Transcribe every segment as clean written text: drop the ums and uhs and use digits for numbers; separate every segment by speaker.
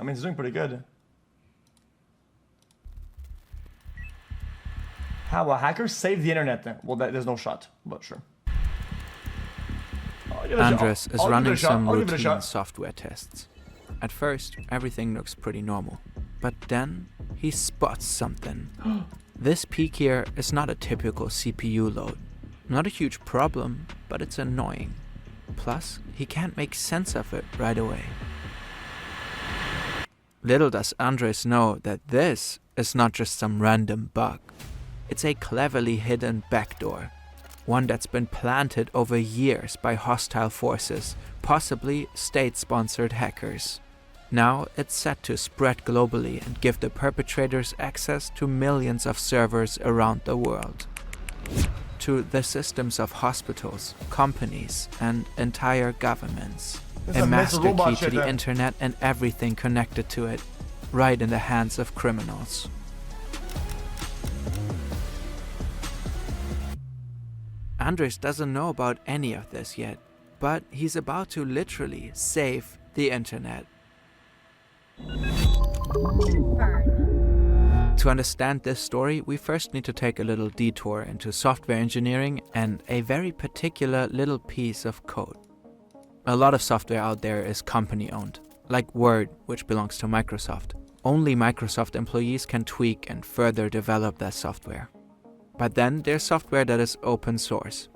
Speaker 1: mean, it's doing pretty good. How a hacker saved the internet then? Well, there's no shot, but sure.
Speaker 2: Andres is running some routine software tests. At first, everything looks pretty normal. But then, he spots something. This peak here is not a typical CPU load. Not a huge problem, but it's annoying. Plus, he can't make sense of it right away. Little does Andres know that this is not just some random bug. It's a cleverly hidden backdoor. One that's been planted over years by hostile forces, possibly state-sponsored hackers. Now it's set to spread globally and give the perpetrators access to millions of servers around the world. To the systems of hospitals, companies, and entire governments. A master key to the internet and everything connected to it, right in the hands of criminals. Andres doesn't know about any of this yet, but he's about to literally save the internet. To understand this story, we first need to take a little detour into software engineering and a very particular little piece of code. A lot of software out there is company-owned, like Word, which belongs to Microsoft. Only Microsoft employees can tweak and further develop that software. But then there's software that is open source.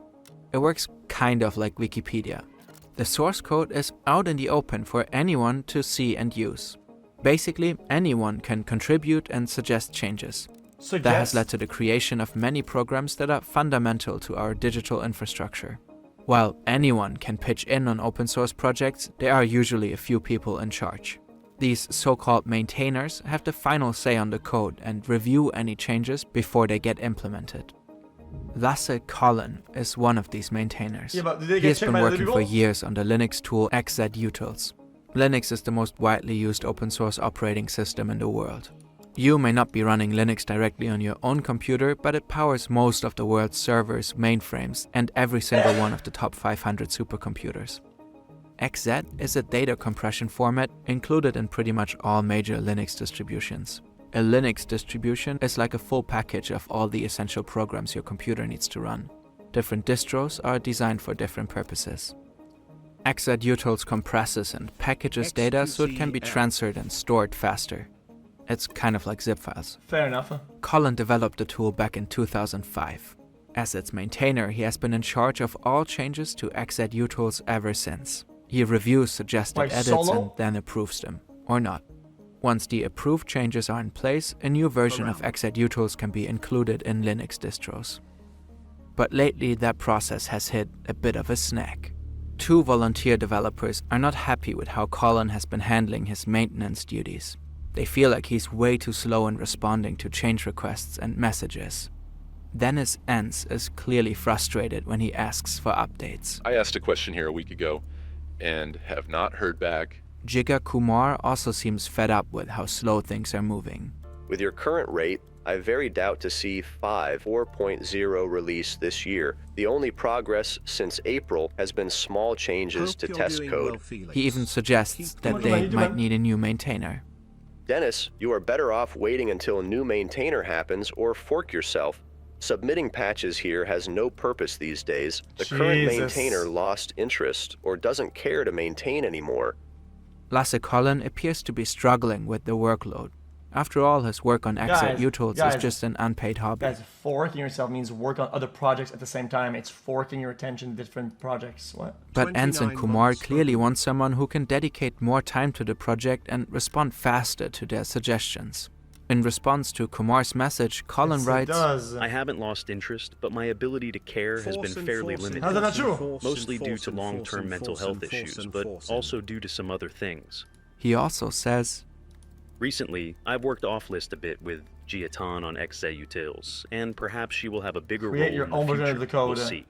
Speaker 2: It works kind of like Wikipedia. The source code is out in the open for anyone to see and use. Basically, anyone can contribute and suggest changes. That has led to the creation of many programs that are fundamental to our digital infrastructure. While anyone can pitch in on open source projects, there are usually a few people in charge. These so-called maintainers have the final say on the code and review any changes before they get implemented. Lasse Collin is one of these maintainers. He has been working for years on the Linux tool xZutils. Linux is the most widely used open source operating system in the world. You may not be running Linux directly on your own computer, but it powers most of the world's servers, mainframes, and every single one of the top 500 supercomputers. xZ is a data compression format included in pretty much all major Linux distributions. A Linux distribution is like a full package of all the essential programs your computer needs to run. Different distros are designed for different purposes. xZutils compresses and packages data so it can be transferred and stored faster. It's kind of like zip files.
Speaker 1: Fair enough.
Speaker 2: Collin developed the tool back in 2005. As its maintainer, he has been in charge of all changes to xZutils ever since. He reviews suggested edits and then approves them, or not. Once the approved changes are in place, a new version of xZutils can be included in Linux distros. But lately that process has hit a bit of a snag. 2 volunteer developers are not happy with how Collin has been handling his maintenance duties. They feel like he's way too slow in responding to change requests and messages. Dennis Enns is clearly frustrated when he asks for updates.
Speaker 3: I asked a question here a week ago and have not heard back.
Speaker 2: Jigar Kumar also seems fed up with how slow things are moving.
Speaker 4: With your current rate, I very doubt to see 4.0 release this year. The only progress since April has been small changes to test code.
Speaker 2: He even suggests that they might need a new maintainer.
Speaker 4: Dennis, you are better off waiting until a new maintainer happens or fork yourself. Submitting patches here has no purpose these days. The current maintainer lost interest or doesn't care to maintain anymore.
Speaker 2: Lasse Collin appears to be struggling with the workload. After all, his work on xZutils is just an unpaid hobby.
Speaker 1: Guys, forking yourself means work on other projects at the same time. It's forking your attention to different projects. What?
Speaker 2: But Enns and Kumar clearly want someone who can dedicate more time to the project and respond faster to their suggestions. In response to Kumar's message, Collin writes,
Speaker 5: I haven't lost interest, but my ability to care has been fairly limited.
Speaker 1: How's that not true?
Speaker 5: Mostly due to long-term mental health issues, but also due to some other things.
Speaker 2: He also says,
Speaker 5: Recently, I've worked off-list a bit with Giatan on xZutils, and perhaps she will have a bigger role in the future. We'll see.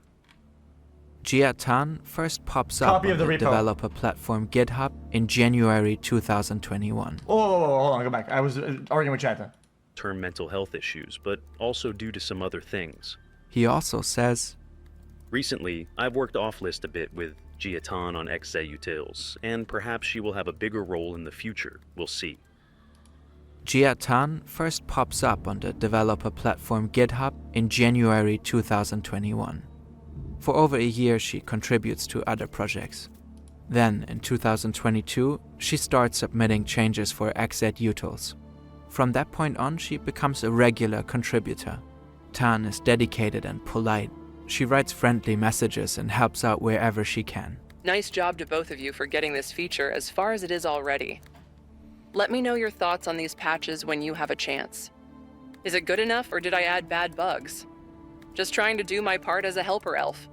Speaker 2: Giatan first pops up on the developer platform GitHub in January 2021.
Speaker 1: Hold on, go back. I was arguing with chat.
Speaker 5: Term mental health issues, but also due to some other things.
Speaker 2: He also says,
Speaker 5: Recently, I've worked off-list a bit with Jiatan on xQc, and perhaps she will have a bigger role in the future. We'll see.
Speaker 2: Jiatan first pops up on the developer platform GitHub in January 2021. For over a year, she contributes to other projects. Then, in 2022, she starts submitting changes for xZutils. From that point on, she becomes a regular contributor. Tan is dedicated and polite. She writes friendly messages and helps out wherever she can.
Speaker 6: Nice job to both of you for getting this feature as far as it is already. Let me know your thoughts on these patches when you have a chance. Is it good enough, or did I add bad bugs? Just trying to do my part as a helper elf.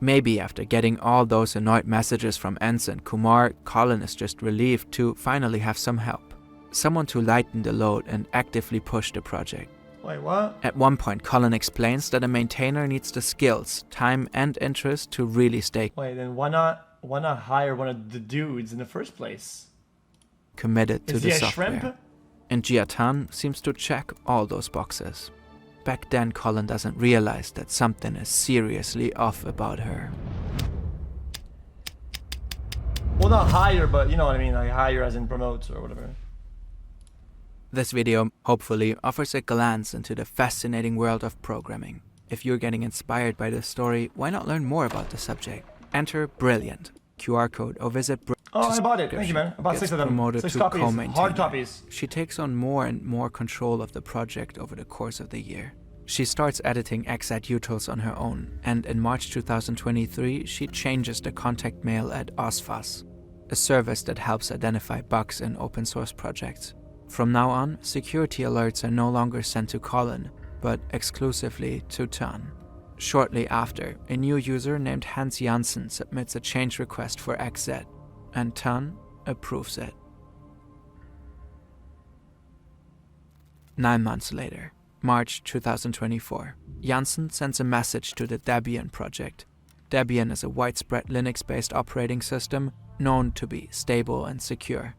Speaker 2: Maybe after getting all those annoyed messages from Enz and Kumar, Colin is just relieved to finally have some help. Someone to lighten the load and actively push the project.
Speaker 1: Wait, what?
Speaker 2: At one point, Colin explains that a maintainer needs the skills, time and interest to really stay
Speaker 1: Wait, then why not hire one of the dudes in the first place?
Speaker 2: committed to
Speaker 1: Is
Speaker 2: the
Speaker 1: he a
Speaker 2: software.
Speaker 1: shrimp?
Speaker 2: And Jiatan seems to check all those boxes. Back then, Colin doesn't realize that something is seriously off about her.
Speaker 1: Well, not hire, but you know what I mean, like hire as in promote or whatever.
Speaker 2: This video, hopefully, offers a glance into the fascinating world of programming. If you're getting inspired by this story, why not learn more about the subject? Enter Brilliant, QR code, or visit
Speaker 1: Oh, I bought it. Thank you, man. I bought 6 of them.
Speaker 2: promoted
Speaker 1: 6
Speaker 2: to
Speaker 1: copies.
Speaker 2: co-maintainer.
Speaker 1: Hard copies.
Speaker 2: She takes on more and more control of the project over the course of the year. She starts editing xZutils on her own, and in March 2023, she changes the contact mail at OSFAS, a service that helps identify bugs in open source projects. From now on, security alerts are no longer sent to Colin, but exclusively to Tan. Shortly after, a new user named Hans Janssen submits a change request for xZ, and Tan approves it. 9 months later, March 2024, Janssen sends a message to the Debian project. Debian is a widespread Linux-based operating system known to be stable and secure.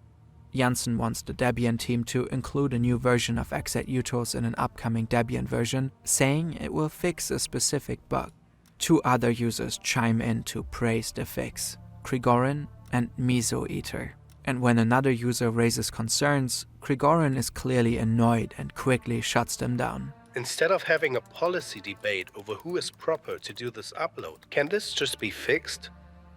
Speaker 2: Janssen wants the Debian team to include a new version of xZutils in an upcoming Debian version, saying it will fix a specific bug. 2 other users chime in to praise the fix, Grigorin and Miso Eater. And when another user raises concerns, Grigorin is clearly annoyed and quickly shuts them down.
Speaker 7: Instead of having a policy debate over who is proper to do this upload, can this just be fixed?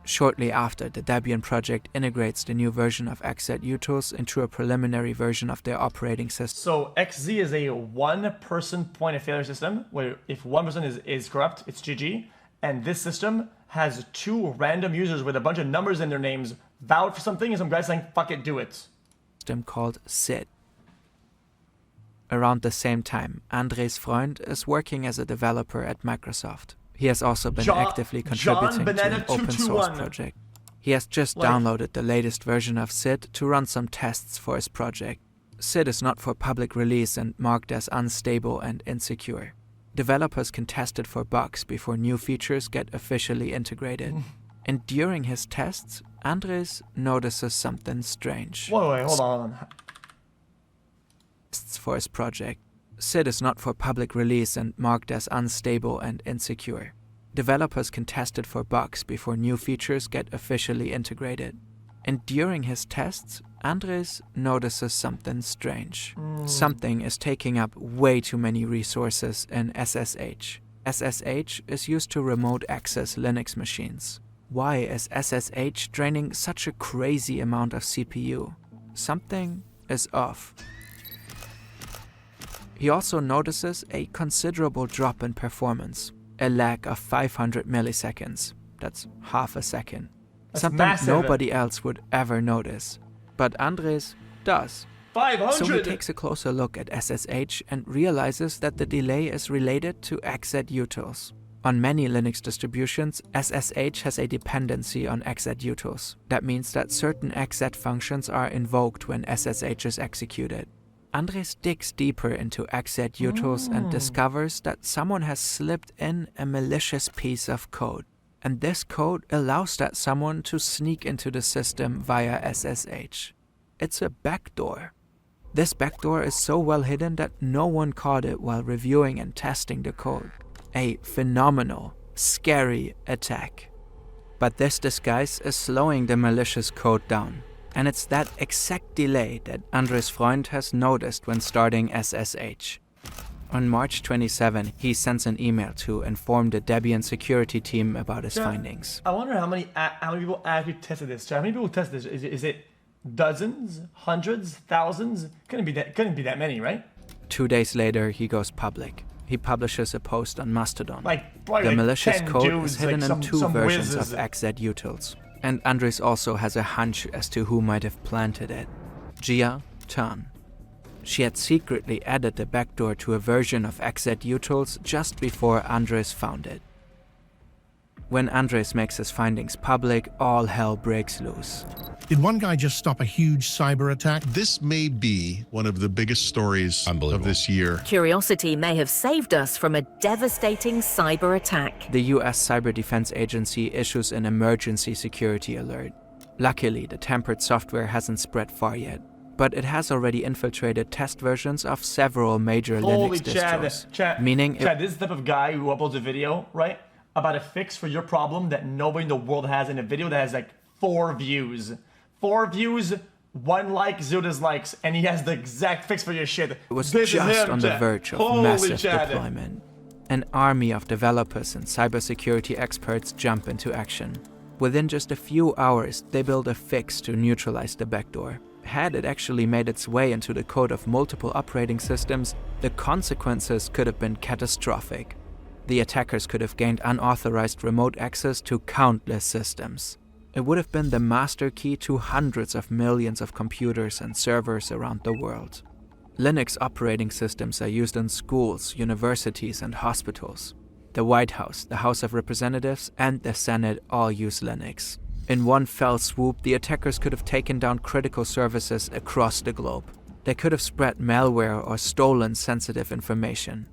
Speaker 2: Shortly after, the Debian project integrates the new version of xZutils into a preliminary version of their operating system.
Speaker 1: So XZ is a one-person point of failure system where if one person is corrupt, it's GG. And this system has 2 random users with a bunch of numbers in their names vowed for something and some guy saying, fuck it, do it.
Speaker 2: System called SID. Around the same time, Andres Freund is working as a developer at Microsoft. He has also been actively contributing to an open source project. He has just downloaded the latest version of SID to run some tests for his project. SID is not for public release and marked as unstable and insecure. Developers can test it for bugs before new features get officially integrated. And during his tests, Andres notices something strange.
Speaker 1: Wait, hold on.
Speaker 2: Tests for his project. SID is not for public release and marked as unstable and insecure. Developers can test it for bugs before new features get officially integrated. And during his tests, Andres notices something strange. Something is taking up way too many resources in SSH. SSH is used to remote access Linux machines. Why is SSH draining such a crazy amount of CPU? Something is off. He also notices a considerable drop in performance, a lag of 500 milliseconds. That's half a second.
Speaker 1: That's
Speaker 2: Something
Speaker 1: massive.
Speaker 2: nobody else would ever notice. But Andres does.
Speaker 1: 500!
Speaker 2: So he takes a closer look at SSH and realizes that the delay is related to xZutils. On many Linux distributions, SSH has a dependency on xZutils. That means that certain xZ functions are invoked when SSH is executed. Andres digs deeper into xZutils and discovers that someone has slipped in a malicious piece of code. And this code allows that someone to sneak into the system via SSH. It's a backdoor. This backdoor is so well hidden that no one caught it while reviewing and testing the code. A phenomenal, scary attack. But this disguise is slowing the malicious code down. And it's that exact delay that Andres Freund has noticed when starting SSH. On March 27, he sends an email to inform the Debian security team about his findings.
Speaker 1: I wonder how many people actually tested this. How many people tested this? Is it dozens, hundreds, thousands? Couldn't be that many, right?
Speaker 2: 2 days later, he goes public. He publishes a post on Mastodon.
Speaker 1: The
Speaker 2: malicious code
Speaker 1: dudes,
Speaker 2: is hidden in two versions
Speaker 1: whizzes.
Speaker 2: of xzutils. And Andres also has a hunch as to who might have planted it. Jia Tan. She had secretly added the backdoor to a version of xzutils just before Andres found it. When Andres makes his findings public, all hell breaks loose.
Speaker 8: Did one guy just stop a huge cyber attack?
Speaker 9: This may be one of the biggest stories of this year.
Speaker 10: Curiosity may have saved us from a devastating cyber attack.
Speaker 2: The US Cyber Defense Agency issues an emergency security alert. Luckily, the tampered software hasn't spread far yet, but it has already infiltrated test versions of several major Linux distros.
Speaker 1: Chad, this is the type of guy who uploads a video, right, about a fix for your problem that nobody in the world has, in a video that has like 4 views. 4 views, 1 like, 0 dislikes, and he has the exact fix for your shit.
Speaker 2: It was just on the verge of massive deployment. An army of developers and cybersecurity experts jump into action. Within just a few hours, they build a fix to neutralize the backdoor. Had it actually made its way into the code of multiple operating systems, the consequences could have been catastrophic. The attackers could have gained unauthorized remote access to countless systems. It would have been the master key to hundreds of millions of computers and servers around the world. Linux operating systems are used in schools, universities, and hospitals. The White House, the House of Representatives, and the Senate all use Linux. In one fell swoop, the attackers could have taken down critical services across the globe. They could have spread malware or stolen sensitive information.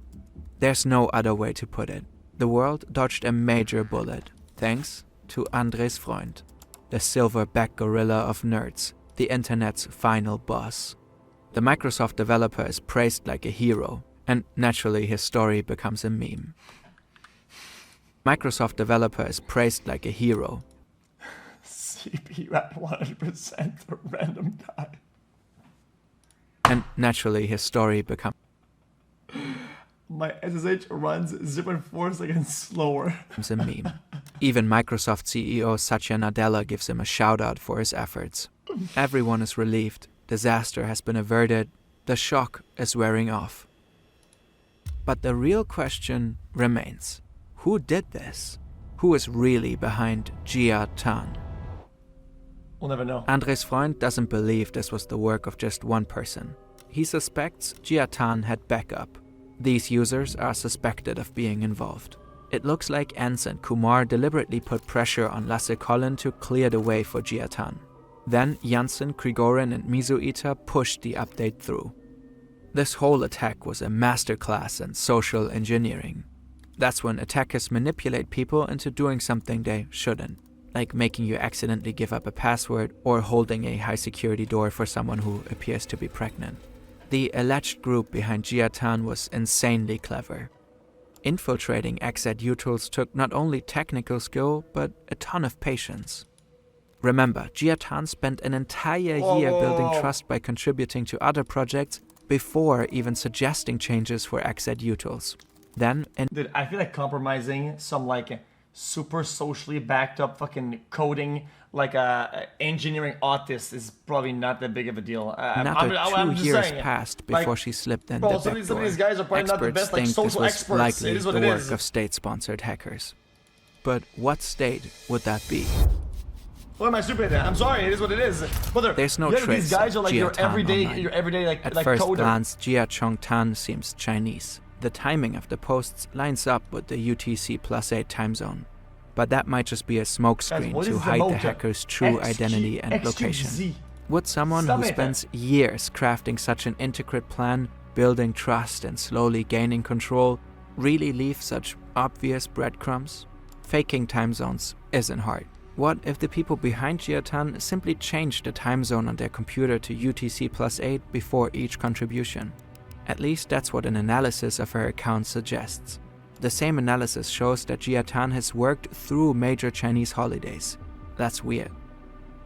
Speaker 2: There's no other way to put it. The world dodged a major bullet, thanks to Andres Freund, the silverback gorilla of nerds, the internet's final boss. The Microsoft developer is praised like a hero, and naturally his story becomes a meme. Microsoft developer is praised like a hero.
Speaker 1: CPU at 100%, a random guy.
Speaker 2: And naturally his story becomes
Speaker 1: my SSH runs 0.4 seconds slower.
Speaker 2: a meme. Even Microsoft CEO Satya Nadella gives him a shout out for his efforts. Everyone is relieved. Disaster has been averted. The shock is wearing off. But the real question remains. Who did this? Who is really behind Jia Tan?
Speaker 1: We'll never know.
Speaker 2: Andres Freund doesn't believe this was the work of just one person. He suspects Jia Tan had backup. These users are suspected of being involved. It looks like Enz and Kumar deliberately put pressure on Lasse Collin to clear the way for Jia Tan. Then Janssen, Grigorin, and Mizuita pushed the update through. This whole attack was a masterclass in social engineering. That's when attackers manipulate people into doing something they shouldn't, like making you accidentally give up a password or holding a high-security door for someone who appears to be pregnant. The alleged group behind Jia Tan was insanely clever. Infiltrating xzutils took not only technical skill, but a ton of patience. Remember, Jia Tan spent an entire year building trust by contributing to other projects before even suggesting changes for xzutils. Then,
Speaker 1: Dude, I feel like compromising some like super socially backed up fucking coding like a engineering autist is probably not that big of a deal.
Speaker 2: Another
Speaker 1: I'm
Speaker 2: 2 years
Speaker 1: saying,
Speaker 2: passed before
Speaker 1: like,
Speaker 2: she slipped in
Speaker 1: bro,
Speaker 2: the
Speaker 1: some
Speaker 2: backdoor.
Speaker 1: of these guys are probably not the
Speaker 2: Experts
Speaker 1: best like
Speaker 2: think
Speaker 1: social
Speaker 2: this was
Speaker 1: experts.
Speaker 2: likely
Speaker 1: It is what
Speaker 2: the
Speaker 1: it
Speaker 2: work
Speaker 1: is.
Speaker 2: of state-sponsored hackers. But what state would that be?
Speaker 1: What am I stupid at? I'm sorry, it is what it is. Brother,
Speaker 2: There's no
Speaker 1: these
Speaker 2: trace
Speaker 1: guys are
Speaker 2: of
Speaker 1: like
Speaker 2: Jia
Speaker 1: your
Speaker 2: Tan
Speaker 1: everyday,
Speaker 2: online. At
Speaker 1: like
Speaker 2: first
Speaker 1: coder.
Speaker 2: glance, Jia Chong Tan seems Chinese. The timing of the posts lines up with the UTC +8 time zone. But that might just be a smokescreen to hide the hacker's true identity and location. Would someone who spends years crafting such an intricate plan, building trust and slowly gaining control, really leave such obvious breadcrumbs? Faking time zones isn't hard. What if the people behind Jia Tan simply changed the time zone on their computer to UTC +8 before each contribution? At least that's what an analysis of her account suggests. The same analysis shows that Jia Tan has worked through major Chinese holidays. That's weird.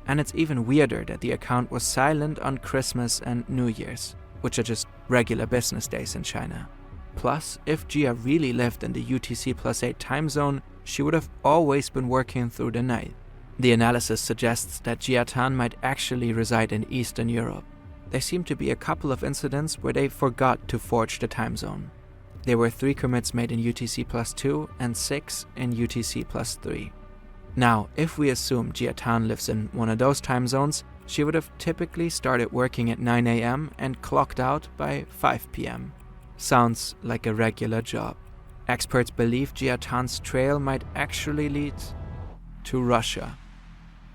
Speaker 2: And it's even weirder that the account was silent on Christmas and New Year's, which are just regular business days in China. Plus, if Jia really lived in the UTC+8 time zone, she would have always been working through the night. The analysis suggests that Jia Tan might actually reside in Eastern Europe. There seem to be a couple of incidents where they forgot to forge the time zone. There were 3 commits made in UTC+2 and 6 in UTC+3. Now, if we assume Jia Tan lives in one of those time zones, she would have typically started working at 9 AM and clocked out by 5 PM. Sounds like a regular job. Experts believe Jia Tan's trail might actually lead to Russia.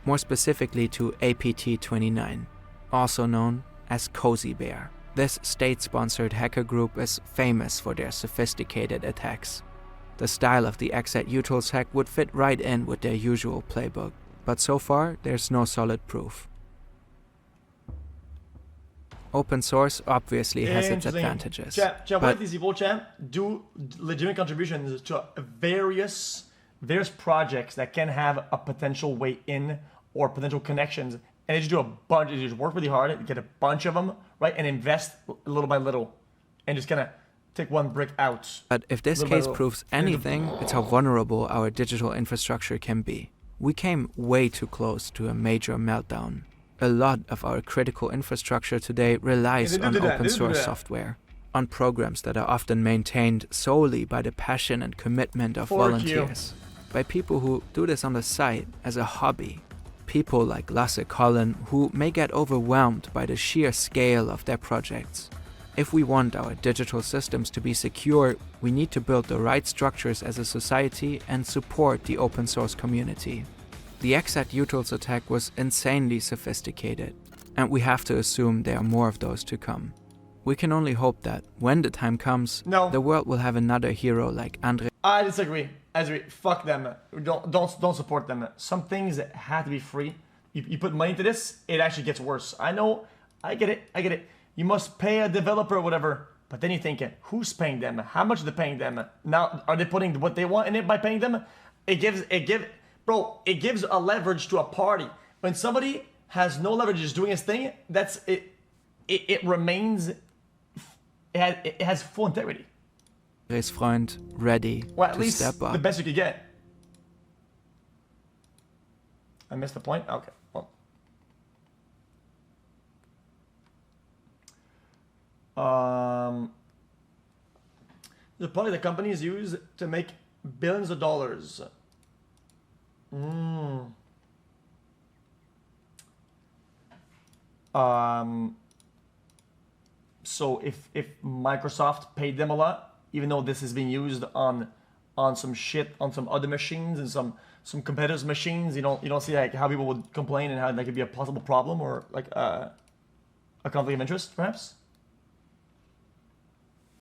Speaker 2: More specifically to APT-29, also known as Cozy Bear. This state-sponsored hacker group is famous for their sophisticated attacks. The style of the xQc hack would fit right in with their usual playbook, but so far there's no solid proof. Open source obviously has its advantages.
Speaker 1: What if these people, do legitimate contributions to various projects that can have a potential way in or potential connections, and they just do a bunch, they just work really hard, get a bunch of them, right, and invest little by little, and just kind of take one brick out.
Speaker 2: But if this case proves anything, it's how vulnerable our digital infrastructure can be. We came way too close to a major meltdown. A lot of our critical infrastructure today relies on open source software, on programs that are often maintained solely by the passion and commitment of volunteers, by people who do this on the side as a hobby. People like Lasse Collin, who may get overwhelmed by the sheer scale of their projects. If we want our digital systems to be secure, we need to build the right structures as a society and support the open source community. The xQc attack was insanely sophisticated, and we have to assume there are more of those to come. We can only hope that, when the time comes, the world will have another hero like Andre.
Speaker 1: I disagree. Fuck them. Don't support them. Some things have to be free. You put money into this, it actually gets worse. I know. I get it. You must pay a developer or whatever. But then you think, who's paying them? How much are they paying them? Now, are they putting what they want in it by paying them? It gives a leverage to a party. When somebody has no leverage, is doing his thing, that's it. It remains. It has full integrity.
Speaker 2: His friend ready to step up.
Speaker 1: The best you could get. I missed the point. Okay. Well. The product that companies use to make billions of dollars. So if Microsoft paid them a lot, even though this is being used on some shit on some other machines and some competitors' machines, you don't see like how people would complain and how that could be a possible problem or like a conflict of interest, perhaps.